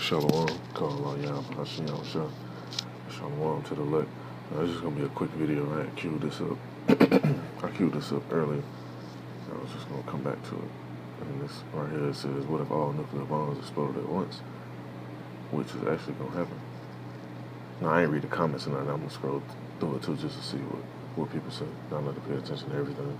Shalom, call y'all, Hashem, Shalom to the elect. This is gonna be a quick video. I had queued this up. I queued this up earlier. I was just gonna come back to it. And this right here it says, "What if all nuclear bombs exploded at once?" Which is actually gonna happen. Now I ain't read the comments and I'm gonna scroll through it too just to see what people say. I'm not gonna pay attention to everything.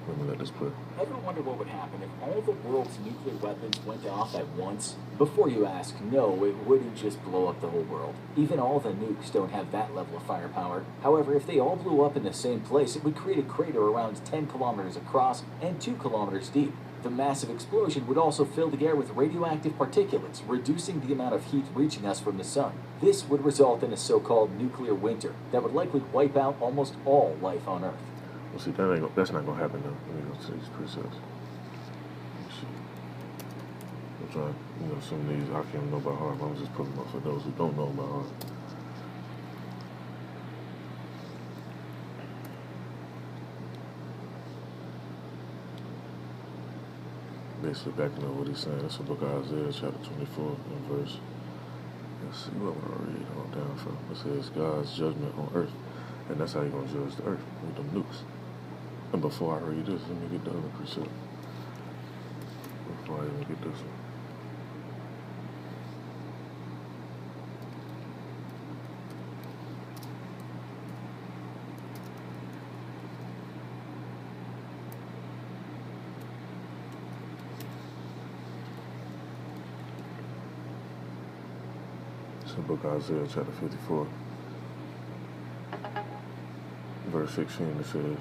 Let me let this play. Ever wonder what would happen if all the world's nuclear weapons went off at once? Before you ask, no, it wouldn't just blow up the whole world. Even all the nukes don't have that level of firepower. However, if they all blew up in the same place, it would create a crater around 10 kilometers across and 2 kilometers deep. The massive explosion would also fill the air with radioactive particulates, reducing the amount of heat reaching us from the sun. This would result in a so-called nuclear winter that would likely wipe out almost all life on Earth. Well, see, that's not gonna happen though. Let me go to these presets. Let me see. I'm trying, some of these I can't know by heart, but I'm just putting them up for those who don't know by heart. Basically backing up what he's saying. That's the book of Isaiah, chapter 24, and verse. Let's see what we're gonna read on down from. It says God's judgment on earth. And that's how you're gonna judge the earth, with them nukes. And before I read this, let me get the other precept. Before I even get this one. It's in the book of Isaiah, chapter 54. Verse 16, it says,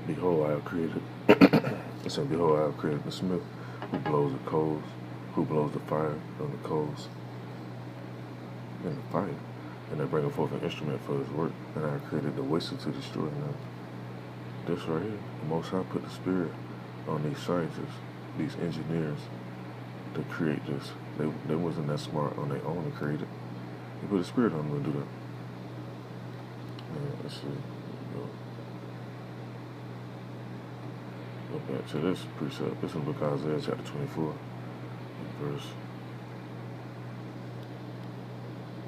"Behold, I have created," it said, "Behold, I have created the smith, who blows the coals, who blows the fire on the coals and the fire, and they bring forth an instrument for his work, and I have created the whistle to destroy them." This right here, the Most High put the spirit on these scientists, these engineers, to create this. They wasn't that smart on their own to create it. He put a spirit on them to do that. And let's see. Go back to this precept. This is the book of Isaiah, chapter 24, verse.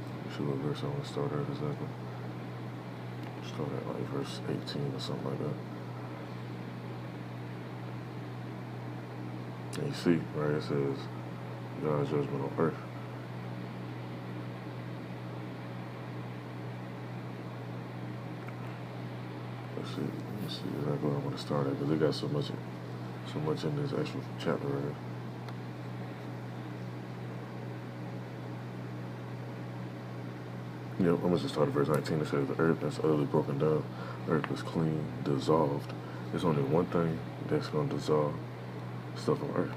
Let me see what verse I want to start at exactly. Start at like verse 18 or something like that. And you see, right, it says God's judgment on earth. Let me see exactly where I want to start at, because it got so much in this actual chapter right here. I'm going to start at verse 19. It says, "The earth that's utterly broken down, earth is clean, dissolved." There's only one thing that's going to dissolve stuff on earth.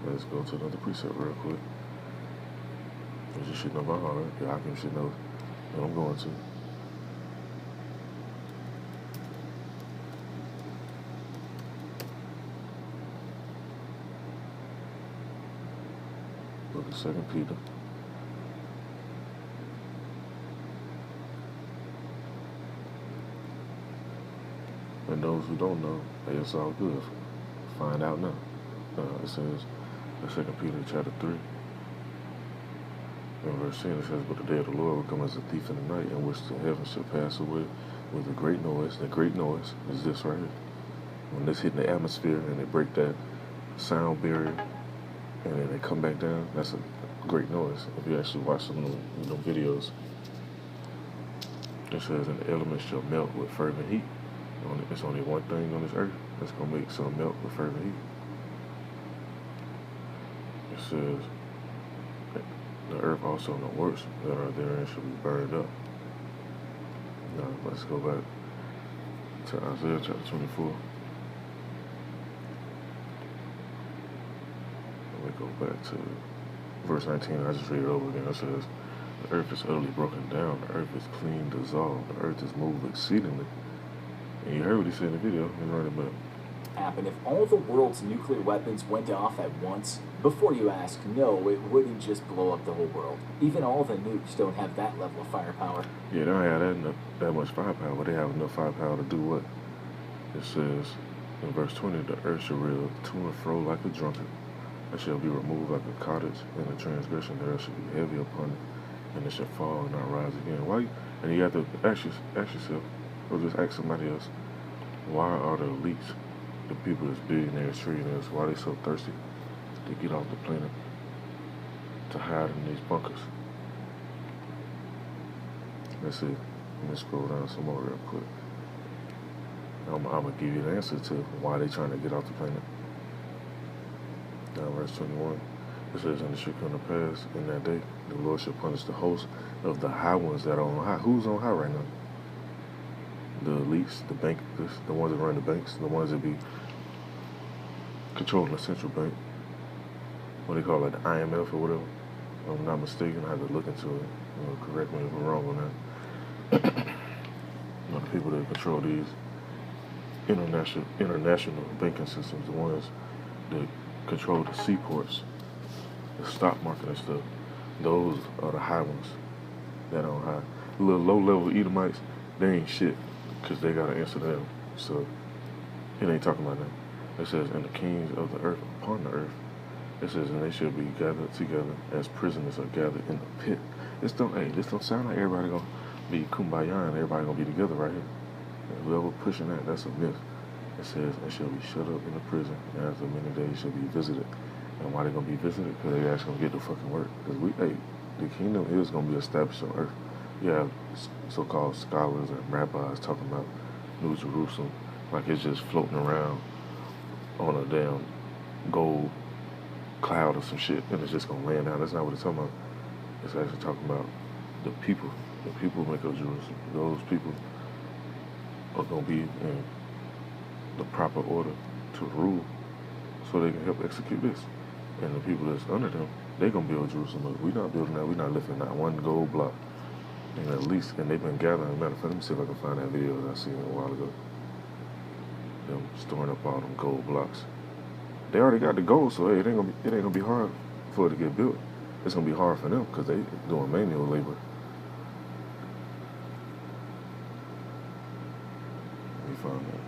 Let's go to another precept real quick. You should know my heart. Your Hakim should know what I'm going to. Book of 2 Peter. And those who don't know, hey, it's all good. Find out now. It says, in 2 Peter chapter 3, in verse 10, it says, "But the day of the Lord will come as a thief in the night, in which the heavens shall pass away with a great noise." The great noise is this right here. When this hit the atmosphere and they break that sound barrier, and then they come back down, that's a great noise. If you actually watch some of the videos, it says, "And the elements shall melt with fervent heat." It's only one thing on this earth that's going to make something melt with fervent heat. It says, "The earth also and the works that are therein shall be burned up." Now, let's go back to Isaiah chapter 24. Let me go back to verse 19. I just read it over again. It says, "The earth is utterly broken down. The earth is clean, dissolved. The earth is moved exceedingly." And you heard what he said in the video. He's running back. Happen if all the world's nuclear weapons went off at once? Before you ask, no, it wouldn't just blow up the whole world. Even all the nukes don't have that level of firepower. Yeah, they don't have that much firepower, but they have enough firepower to do what? It says in verse 20, "The earth shall reel to and fro like a drunkard, It shall be removed like a cottage, and the transgression thereof shall be heavy upon it, and it shall fall and not rise again. Why? And you have to ask yourself, or just ask somebody else, why are the elites, the people that's billionaires, trillionaires, why are they so thirsty to get off the planet, to hide in these bunkers? Let's see. Let me scroll down some more real quick. I'm gonna give you the answer to why they trying to get off the planet. Now, verse 21. It says, "And it shall come to pass in that day, the Lord shall punish the host of the high ones that are on high." Who's on high right now? The elites, the bankers, the ones that run the banks, the ones that be controlling the central bank. What they call it, the IMF or whatever. If I'm not mistaken, I have to look into it. Correct me if I'm wrong on that. The people that control these international banking systems, the ones that control the seaports, the stock market and stuff, those are the high ones that are on high. The little low-level Edomites, they ain't shit, because they got to answer to them. So, it ain't talking about them. It says, "And the kings of the earth upon the earth." It says, "And they shall be gathered together as prisoners are gathered in the pit." This don't sound like everybody gonna be kumbaya and everybody gonna be together right here. And whoever pushing that, that's a myth. It says, "And shall be shut up in the prison, and after many days shall be visited." And why they gonna be visited? Because they actually gonna get to fucking work. Because the kingdom is gonna be established on earth. You have so-called scholars and rabbis talking about New Jerusalem like it's just floating around on a damn gold cloud or some shit, and it's just gonna land down. That's not what it's talking about. It's actually talking about the people. The people make up Jerusalem. Those people are gonna be in the proper order to rule, so they can help execute this. And the people that's under them, they gonna build Jerusalem up. We not building that. We not lifting not one gold block. And at least, and they've been gathering. Matter of fact, let me see if I can find that video that I seen a while ago. Them storing up all them gold blocks. They already got the gold, so hey, it ain't gonna be hard for it to get built. It's gonna be hard for them because they doing manual labor. Let me find that.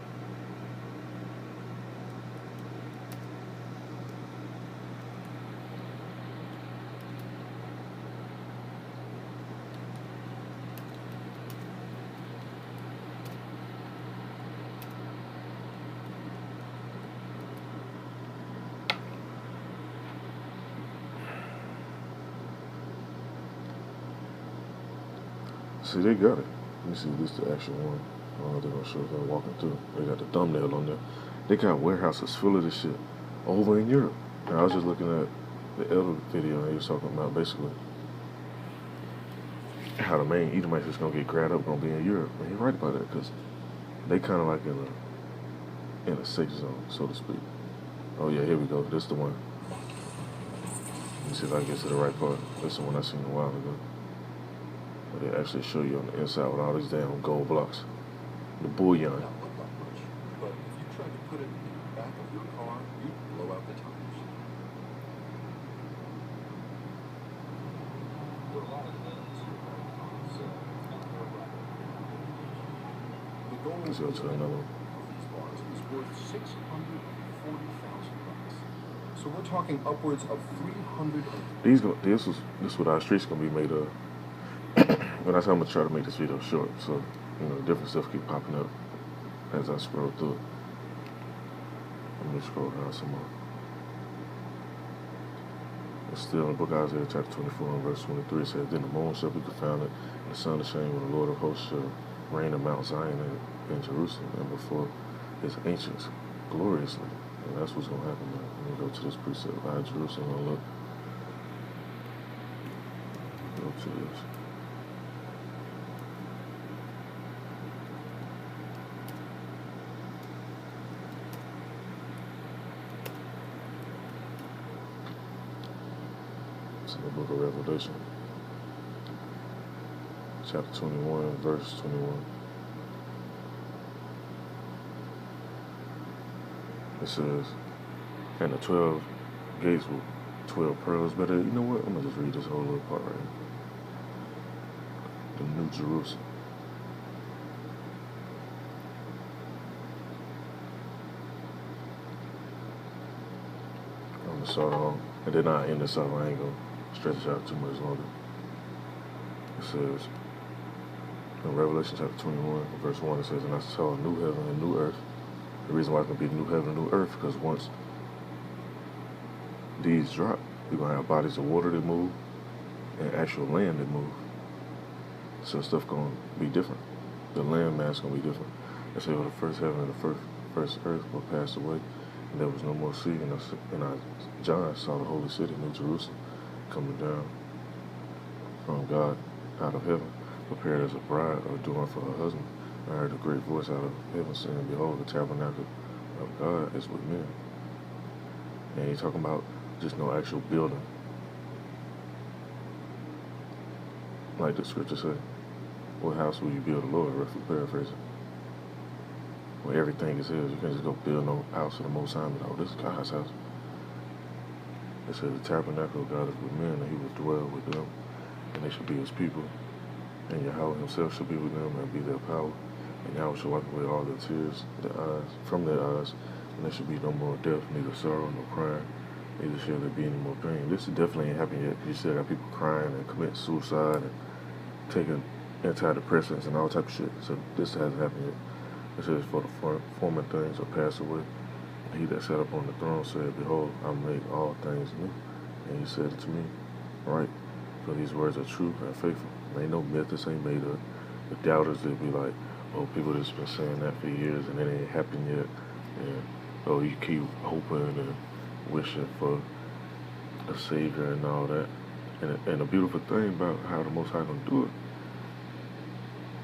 See, they got it. Let me see if this is the actual one. I don't know if they're gonna show if I'm walking through. They got the thumbnail on there. They got warehouses full of this shit over in Europe. And I was just looking at the other video and he was talking about basically how the main Edomites is gonna get grabbed up, gonna be in Europe. And he's right about that because they kind of like in a safe zone, so to speak. Oh yeah, here we go. This is the one. Let me see if I can get to the right part. This is the one I seen a while ago. They actually show you on the inside with all these damn gold blocks. The bullion. Not look like much, but if you tried to put it in the back of your car, you'd blow out the tires. There are a lot of things here, so it's not more right. The gold Let's go to another one. of these bars is worth $640,000. So we're talking upwards of 300. This is what our streets gonna be made of. But that's how I'm gonna try to make this video short, so different stuff keep popping up as I scroll through it. Let me scroll down some more. It's still in the book of Isaiah chapter 24 and verse 23. It says, "Then the moon shall be confounded, and the sun of shame, when the Lord of hosts shall reign in Mount Zion and in Jerusalem, and before his ancients gloriously." And that's what's gonna happen now. Let me go to this precept. Jerusalem, and look. Go to this. In the book of Revelation, chapter 21, verse 21. It says, "And the 12 gates with 12 pearls." But you know what? I'm going to just read this whole little part right here. The New Jerusalem. I'm going to So, and then I end this off. I ain't gonna stretch it out too much longer. It says in Revelation chapter 21, verse 1, it says, "And I saw a new heaven and new earth." The reason why it's gonna be new heaven and new earth, because once these drop, we're gonna have bodies of water that move and actual land that move. So stuff gonna be different. The land mass gonna be different. It said, "Well, the first heaven and the first earth will pass away, and there was no more sea." And John saw the holy city, New Jerusalem, coming down from God out of heaven, prepared as a bride adorned for her husband. I heard a great voice out of heaven saying, "Behold, the tabernacle of God is with men." And he's talking about just no actual building. Like the scripture say, "What house will you build the Lord?" Roughly paraphrasing. Where everything is his. You can't just go build no house of the Most High and be like, "Oh, this is God's house." It says the tabernacle of God is with men, and he will dwell with them, and they shall be his people. And Yahweh himself shall be with them and be their power. And Yahweh shall wipe away all their tears from their eyes, and there shall be no more death, neither sorrow nor crying, neither shall there be any more pain. This definitely ain't happened yet. You still got people crying and committing suicide and taking antidepressants and all type of shit. So this hasn't happened yet. It says, "For the former things are passed away. And he that sat upon the throne said, Behold, I make all things new. And he said to me, Right, for these words are true and faithful." And ain't no myth, this ain't made up. The doubters, they'd be like, "Oh, people that's been saying that for years and it ain't happened yet." And, "Oh, you keep hoping and wishing for a savior and all that." And the beautiful thing about how the Most High gonna do it,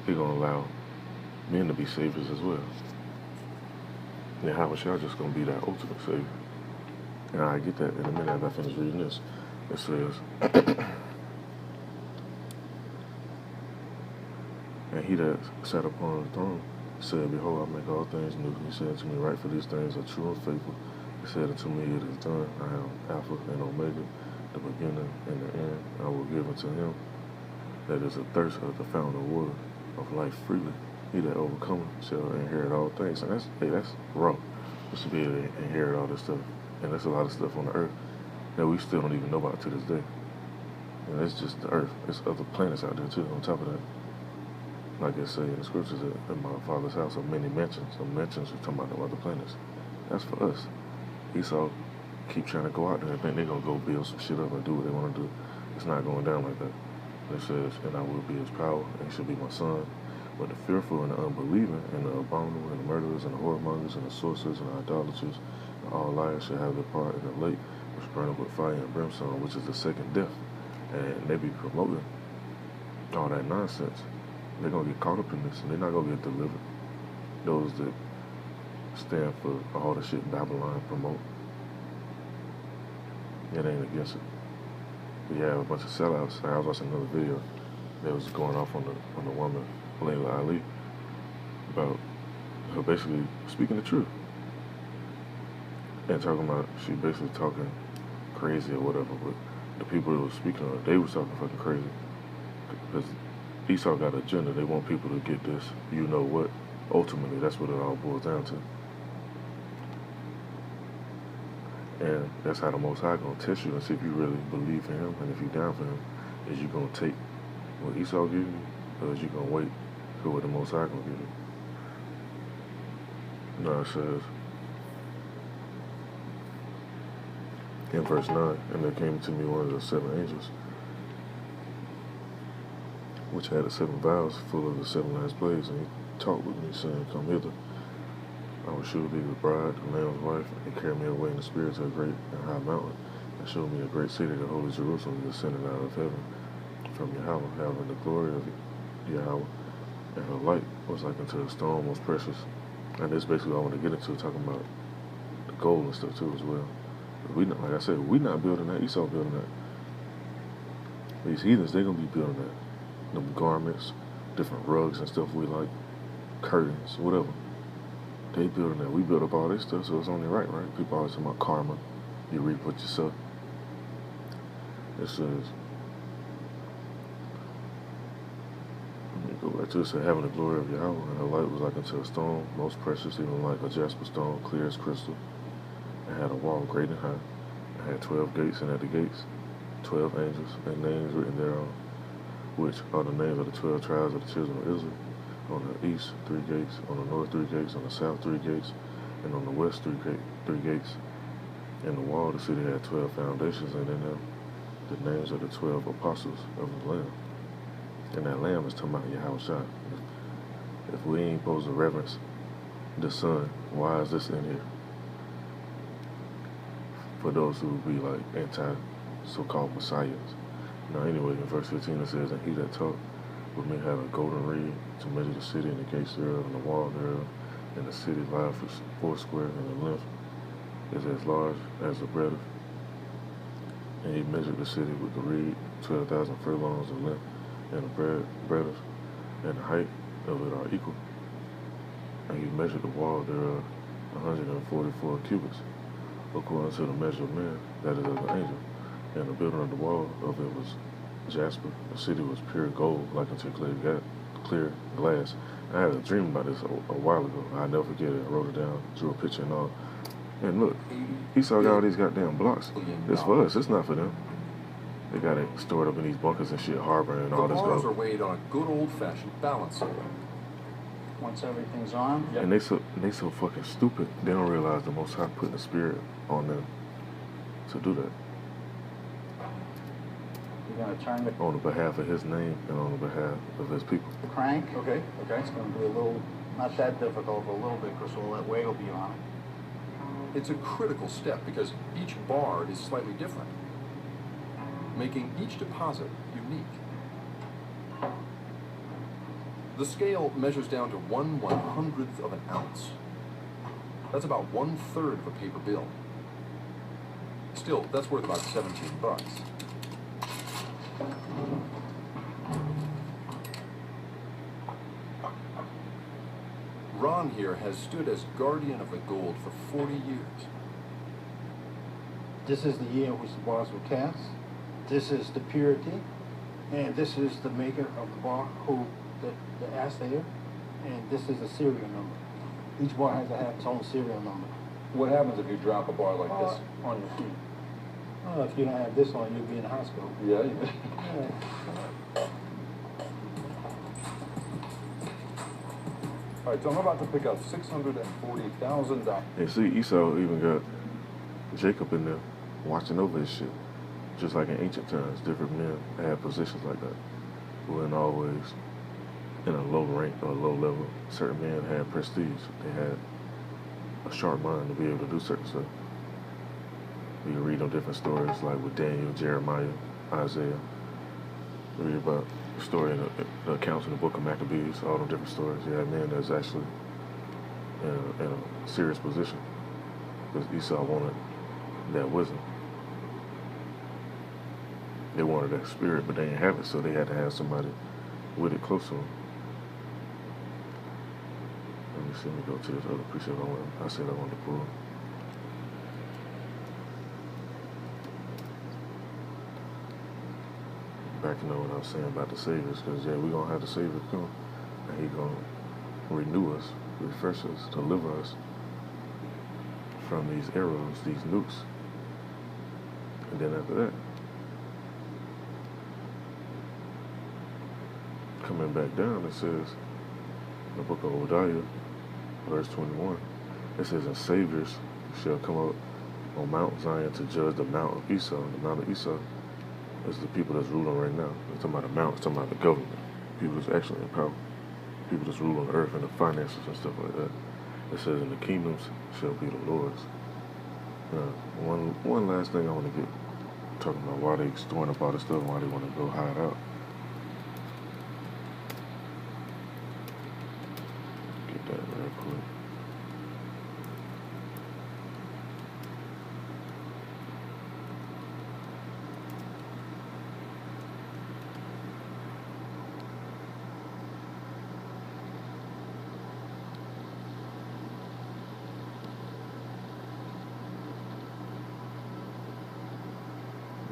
he gonna allow men to be saviors as well. And how was y'all just gonna be that ultimate savior? And I get that in a minute after I finish reading this. It says, "And he that sat upon the throne said, Behold, I make all things new. He said to me, Write, for these things are true and faithful. He said unto me, It is done. I am Alpha and Omega, the beginning and the end. I will give unto him that is a thirst of the fountain of water of life freely. He that overcometh shall inherit all things." And that's raw. Just to be able to inherit all this stuff. And there's a lot of stuff on the earth that we still don't even know about to this day. And it's just the earth. There's other planets out there too on top of that. Like it say in the scriptures, that in my father's house are many mansions. Some mansions are talking about the other planets. That's for us. Esau keep trying to go out there and think they're going to go build some shit up and do what they want to do. It's not going down like that. It says, "And I will be his power, and he shall be my son. But the fearful and the unbelieving and the abominable and the murderers and the whoremongers and the sorcerers and the idolaters and all liars shall have their part in the lake which burn up with fire and brimstone, which is the second death." And they be promoting all that nonsense. They're going to get caught up in this, and they're not going to get delivered. Those that stand for all the shit Babylon promote, it ain't against it. We have a bunch of sellouts. I was watching another video that was going off on the woman, Layla Ali, about her basically speaking the truth. And talking about, she basically talking crazy or whatever, but the people that was speaking on it, they was talking fucking crazy. Because Esau got an agenda. They want people to get this, you know what. Ultimately, that's what it all boils down to. And that's how the Most High gonna test you and see if you really believe in him and if you down for him. Is you gonna take what Esau give you, or is you gonna wait for what the Most High gonna give you? Now it says in verse 9, "And there came to me one of the seven angels, which had the seven vials full of the seven last plagues, and he talked with me, saying, Come hither. I will show thee the bride, the Lamb's wife. And he carried me away in the spirit to a great and high mountain, and showed me a great city, the holy Jerusalem, descending out of heaven from Yahweh, having the glory of Yahweh. And her light was like unto a stone most precious." And this is basically what I want to get into, talking about the gold and stuff too as well. We not, like I said, we not building that. Esau building that. These heathens, they gonna be building that. Them garments, different rugs and stuff we like, curtains, whatever. They building that. We build up all this stuff, so it's only right? People always talking about karma. You reap what you sow. It says, let me go back to it. It said, "Having the glory of Yahweh, and her light was like unto a stone, most precious, even like a jasper stone, clear as crystal, and had a wall great and high, It had 12 gates, and at the gates, 12 angels, and names written thereon, which are the names of the 12 tribes of the children of Israel. On the east, 3 gates. On the north, 3 gates. On the south, 3 gates. And on the west, 3 gates. And the wall of the city had 12 foundations, and in them the names of the 12 apostles of the Lamb. And that Lamb is talking about Yahushua. If we ain't supposed to reverence the Son, why is this in here? For those who be like anti so-called messiahs. Now anyway, in verse 15 it says, and he that taught with me had a golden reed to measure the city and the gates thereof and the wall thereof, and the city lieth for 4 square, and the length is as large as the breadth. And he measured the city with the reed, 12,000 furlongs of length, and the breadth and the height of it are equal. And he measured the wall thereof 144 cubits, according to the measure of man, that is of the angel. And the building of the wall of it was jasper. The city was pure gold, like unto clear glass. I had a dream about this a while ago. I'll never forget it. I wrote it down, drew a picture and all. And look, Esau got all these goddamn blocks. It's for us. It's not for them. They got it stored up in these bunkers and shit, harboring and all this bars stuff. are weighed on a good old-fashioned balance. Once everything's on, And they so fucking stupid. They don't realize the Most High putting the spirit on them to do that. you're going to turn the On the behalf of his name and on the behalf of his people. crank. Okay. It's going to be a little, not that difficult, but a little bit, because all that weight will be on it. It's a critical step because each bar is slightly different, making each deposit unique. The scale measures down to 1/100th of an ounce. That's about 1/3 of a paper bill. Still, that's worth about $17. Ron here has stood as guardian of the gold for 40 years. This is the year in which the bars were cast. This is the purity. And this is the maker of the bar, the assayer. And this is the serial number. Each bar has to have its own serial number. What happens if you drop a bar like this on your feet? Oh, if you don't have this on, you'll be in the hospital. Yeah. Yeah. All right, so I'm about to pick up $640,000. And see, Esau even got Jacob in there watching over his shit. Just like in ancient times, different men had positions like that. Who weren't always in a low rank or low level. Certain men had prestige. They had a sharp mind to be able to do certain stuff. You can read on different stories like with Daniel, Jeremiah, Isaiah. Read about the story in the accounts in the book of Maccabees, all the different stories. You had men that's actually in a serious position. Because Esau wanted that wisdom. They wanted that spirit, but they didn't have it, so they had to have somebody with it close to them. Let me go to this other precept I said I wanted to pull. Backing up what I was saying about the Saviors, because yeah, we're going to have the Savior come, and He's going to renew us, refresh us, deliver us from these arrows, these nukes. And then after that, coming back down, it says, in the book of Obadiah, verse 21, it says, and Saviors shall come up on Mount Zion to judge the Mount of Esau. The Mount of Esau is the people that's ruling right now. It's talking about the Mount, it's talking about the government. People that's actually in power. People that's ruling the earth and the finances and stuff like that. It says, and the kingdoms shall be the Lord's. One last thing I want to get talking about why they storing up all this stuff and why they want to go hide out. Get that real quick.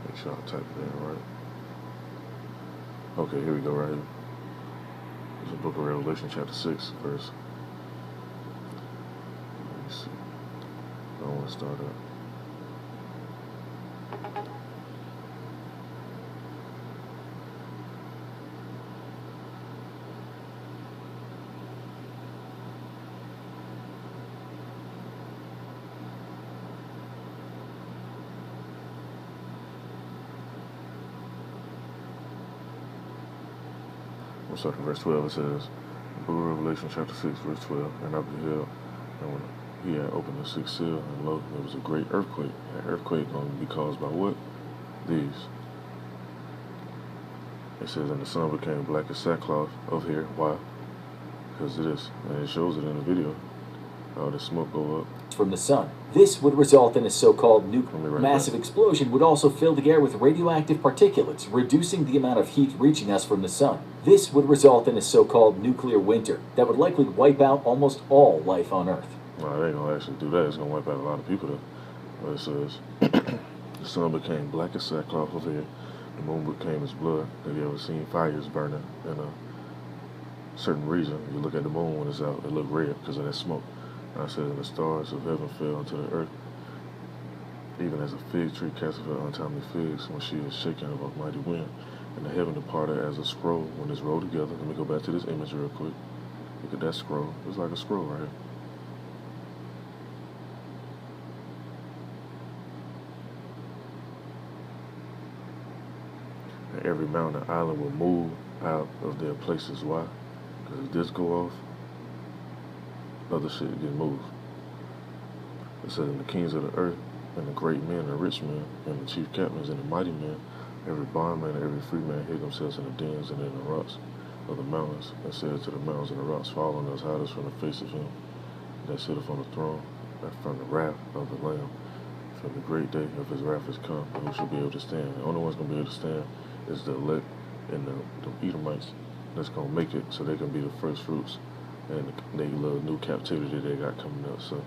Make sure I type it in right. Okay, here we go right here. It's the book of Revelation chapter 6 verse. Let me see. I want to start up. We'll start in verse 12. It says, Book of Revelation chapter 6, verse 12. And I beheld, and when he had opened the sixth seal, and lo, there was a great earthquake. That earthquake going to be caused by what? These. It says, and the sun became black as sackcloth over here. Why? Because of this. And it shows it in the video. How the smoke go up. From the sun. This would result in a so-called nuclear massive explosion would also fill the air with radioactive particulates, reducing the amount of heat reaching us from the sun. This would result in a so-called nuclear winter that would likely wipe out almost all life on Earth. Well, they ain't going to actually do that. It's going to wipe out a lot of people, though. But it says, the sun became black as sackcloth over here. The moon became as blood. Have you ever seen fires burning in a certain region? You look at the moon when it's out, it look red because of that smoke. And I said, and the stars of heaven fell into the earth, even as a fig tree casteth her untimely figs when she is shaken of a mighty wind. And the heaven departed as a scroll when it's rolled together. Let me go back to this image real quick. Look at that scroll. It's like a scroll right here. And every mountain and island will move out of their places. Why? Because if this go off, other shit get moved. It says, and the kings of the earth, and the great men, and the rich men, and the chief captains, and the mighty men, every bondman and every free man hid themselves in the dens and in the rocks of the mountains, and said to the mountains and the rocks, fall on us, hide us from the face of him that sitteth on the throne, and from the wrath of the Lamb. For the great day of his wrath is come, and who shall be able to stand? The only one's going to be able to stand is the elect and the Edomites that's going to make it so they can be the first fruits and they little new captivity they got coming up. So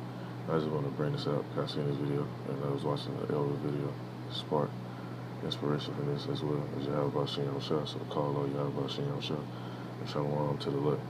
I just want to bring this up. I seen this video and I was watching the Elder video. It sparked inspiration for this as well as Yahweh Shem Shah. So call on Yahweh Shem Shah and shalom to the elect.